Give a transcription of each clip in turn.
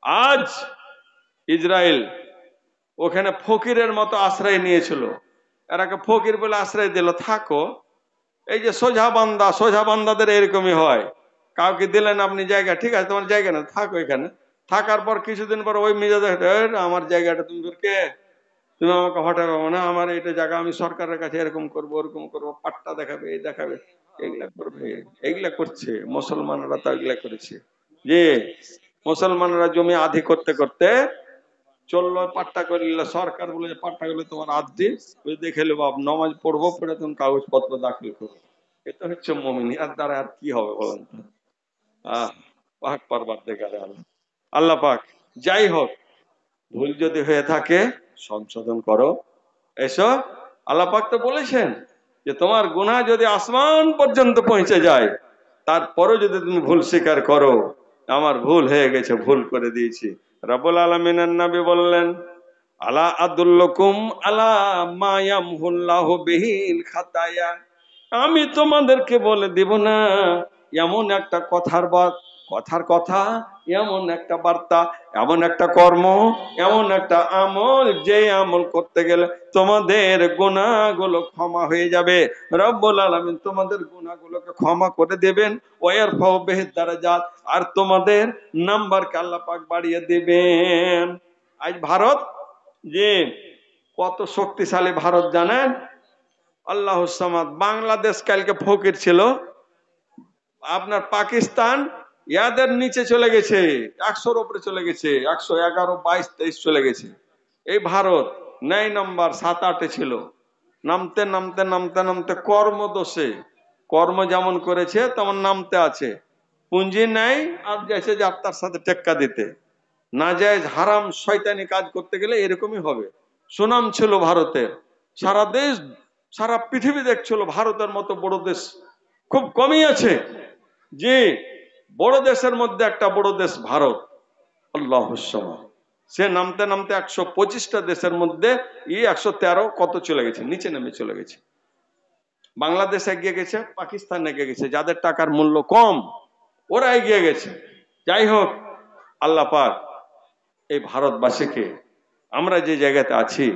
আজ ইসরায়েল ওখানে ফকিরের মতো আশ্রয় নিয়েছিল, এরাকে ফকির বলে আশ্রয় দিল, থাকো। এই যে সোজা বান্দাদের এরকমই হয়, কাউকে দিলেন আপনি জায়গা, ঠিক আছে তোমার জায়গা না, থাকো এখানে। থাকার পর কিছুদিন পর ওই মেজাজ, আমার জায়গাটা তুমি কে, তুমি আমাকে হটাবে না, আমার এটা জায়গা, আমি সরকারের কাছে এরকম করবো ওরকম করবো, পাট্টা দেখাবে, এই দেখাবে, এগুলা করবে। এগুলা করছে মুসলমানরা, তো এগুলা করেছে যে মুসলমানরা জমি আধি করতে করতে চললো, পাট্টা করে নিল। সরকার বলে যে পাট্টা গুলো তোমার আধি, ওই দেখে নেবো, নমাজ পড়বো, পড়ে তুমি কাগজপত্র দাখিল করবো। এটা হচ্ছে মুমিন। এর দ্বারা আর কি হবে বলেন তো? পাক পরবর্তীকালে আল্লাহ পাক। যাই হোক, ভুল যদি হয়ে থাকে সংশোধন করো, এসো। আল্লাহ পাক তো বলেছেন যে তোমার গুনাহ যদি আসমান পর্যন্ত পৌঁছে যায়, তারপরও যদি তুমি ভুল স্বীকার করো, আমার ভুল হয়ে গেছে, ভুল করে দিয়েছি। রব্বুল আলামিনের নবী বললেন, আলা আদুল্লুকুম আলা মা ইয়ামহুল্লাহু বিহিল খাতায়া, আমি তোমাদেরকে বলে দিব না এমন একটা কথার কথা, এমন একটা বার্তা, এমন একটা কর্ম, এমন একটা আমল, যে আমল করতে গেলে তোমাদের গুনাহগুলো ক্ষমা হয়ে যাবে। রব্বুল আলামিন তোমাদের গুনাহগুলোকে ক্ষমা করে দেবেন, ওয়ারফাউ বিহি দারাজাত, আর তোমাদের নাম্বারকে আল্লাহ পাক বাড়িয়ে দিবেন। আজ ভারত যে কত শক্তিশালী ভারত জানেন? আল্লাহুস সামাদ। বাংলাদেশ কালকে ফকির ছিল, আপনার পাকিস্তান ইয়াদের নিচে চলে গেছে, 100-র উপরে চলে গেছে, 111, 22, 23 চলে গেছে। এই ভারত 9 নম্বর 7-8-এ ছিল। নামতে নামতে নামতে নামতে কর্মদোষে, কর্ম যেমন করেছে তেমন নামতে আছে, পুঁজি নাই, আর যাইছে যাত্রার সাথে টেক্কা দিতে। না যায় হারাম শয়তানি কাজ করতে গেলে এরকমই হবে। সুনাম ছিল ভারতের, সারা দেশ সারা পৃথিবী দেখছিল ভারতের মতো বড় দেশ খুব কমই আছে। যে বড় দেশের মধ্যে একটা বড় দেশ ভারত, আল্লাহুস সামাদ। সে নামতে নামতে 125টা দেশের মধ্যে 113 কত চলে গেছে, নিচে নেমে চলে গেছে। বাংলাদেশ এগিয়ে গেছে, পাকিস্তান এগিয়ে গেছে, যাদের টাকার মূল্য কম ওরা এগিয়ে গেছে। যাই হোক, আল্লাহ পাক এই ভারতবাসীকে, আমরা যে জায়গাতে আছি,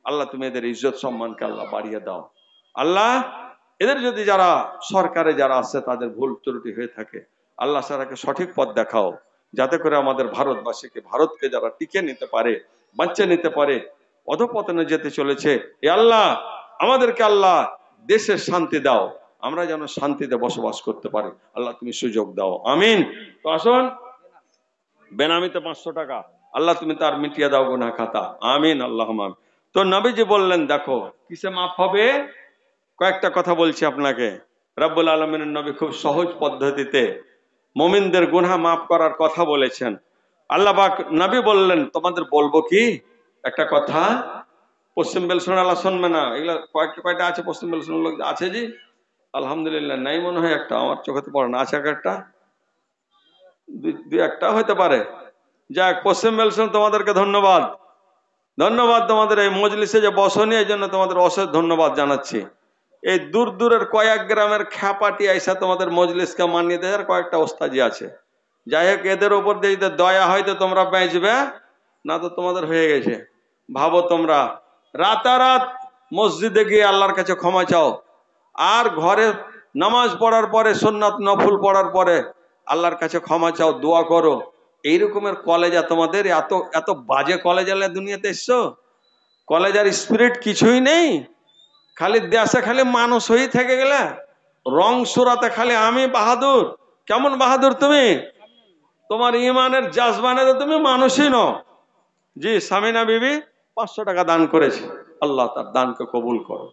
আল্লাহ তুমি এদের ইজ্জত সম্মানকে আল্লাহ বাড়িয়ে দাও। আল্লাহ এদের যদি যারা সরকারে যারা আছে তাদের ভুল ত্রুটি হয়ে থাকে, আল্লাহ তারাকে সঠিক পথ দেখাও, যাতে করে আমাদের ভারতবাসীকে, ভারতকে যারা টিকে নিতে পারে, বাঁচিয়ে নিতে পারে, অধপতনে যেতে চলেছে, এ আল্লাহ আমাদেরকে আল্লাহ দেশের শান্তি দাও, আমরা যেন শান্তিতে বসবাস করতে পারি, আল্লাহ তুমি সুযোগ দাও, আমিন। তো আসুন, বেনামিতে 500 টাকা, আল্লাহ তুমি তার মিটিয়ে দাও গুনাহ খাতা, আমিন আল্লাহ আমিন। তো নবীজি বললেন, দেখো কিসে মাফ হবে, কয়েকটা কথা বলছি আপনাকে। রব্বুল আলামিনের নবী খুব সহজ পদ্ধতিতে মুমিনদের গুনাহ মাফ করার কথা বলেছেন। আল্লাহ পাক নবী বললেন, তোমাদের বলবো কি একটা কথা, পশ্চিম বেল শোনালা শুনবে না, এগুলা কয়টা আছে পশ্চিম বেল শোনার লোক আছে জি? আলহামদুলিল্লাহ, নাই মনে হয় একটা, আমার চোখে পড়ে না, আছে একটা, দুই একটা হইতে পারে। যাক, পশ্চিম বেলসন তোমাদেরকে ধন্যবাদ, ধন্যবাদ তোমাদের এই মজলিসে যে বসনি, এই জন্য তোমাদের অশেষ ধন্যবাদ জানাচ্ছি। এই দূর দূরের কয়েক গ্রামের খ্যাপাটি আইসা তোমাদের মজলিসকে মানিয়ে দেয়, আর কয়েকটা ওস্তাজি আছে। যাই হোক, এদের উপর দিয়ে যদি দয়া হয় তো তোমরা বেঁচবে, না তো তোমাদের হয়ে গেছে। ভাবো তোমরা রাতারাত মসজিদে গিয়ে আল্লাহর কাছে ক্ষমা চাও, আর ঘরে নামাজ পড়ার পরে, সুন্নাত নফল পড়ার পরে আল্লাহর কাছে ক্ষমা চাও, দোয়া করো। এই রকমের কলেজা তোমাদের, এত এত বাজে কলেজালে দুনিয়াতে এসছো, কলেজার স্পিরিট কিছুই নেই, খালি দেশে খালি মানুষ হয়ে থেকে গেলে, রং সুরাতে খালি আমি বাহাদুর। কেমন বাহাদুর তুমি? তোমার ইমানের জাজবানে তো তুমি মানুষই নও। জি, সামিনা বিবি 500 টাকা দান করেছে, আল্লাহ তার দানকে কবুল করো।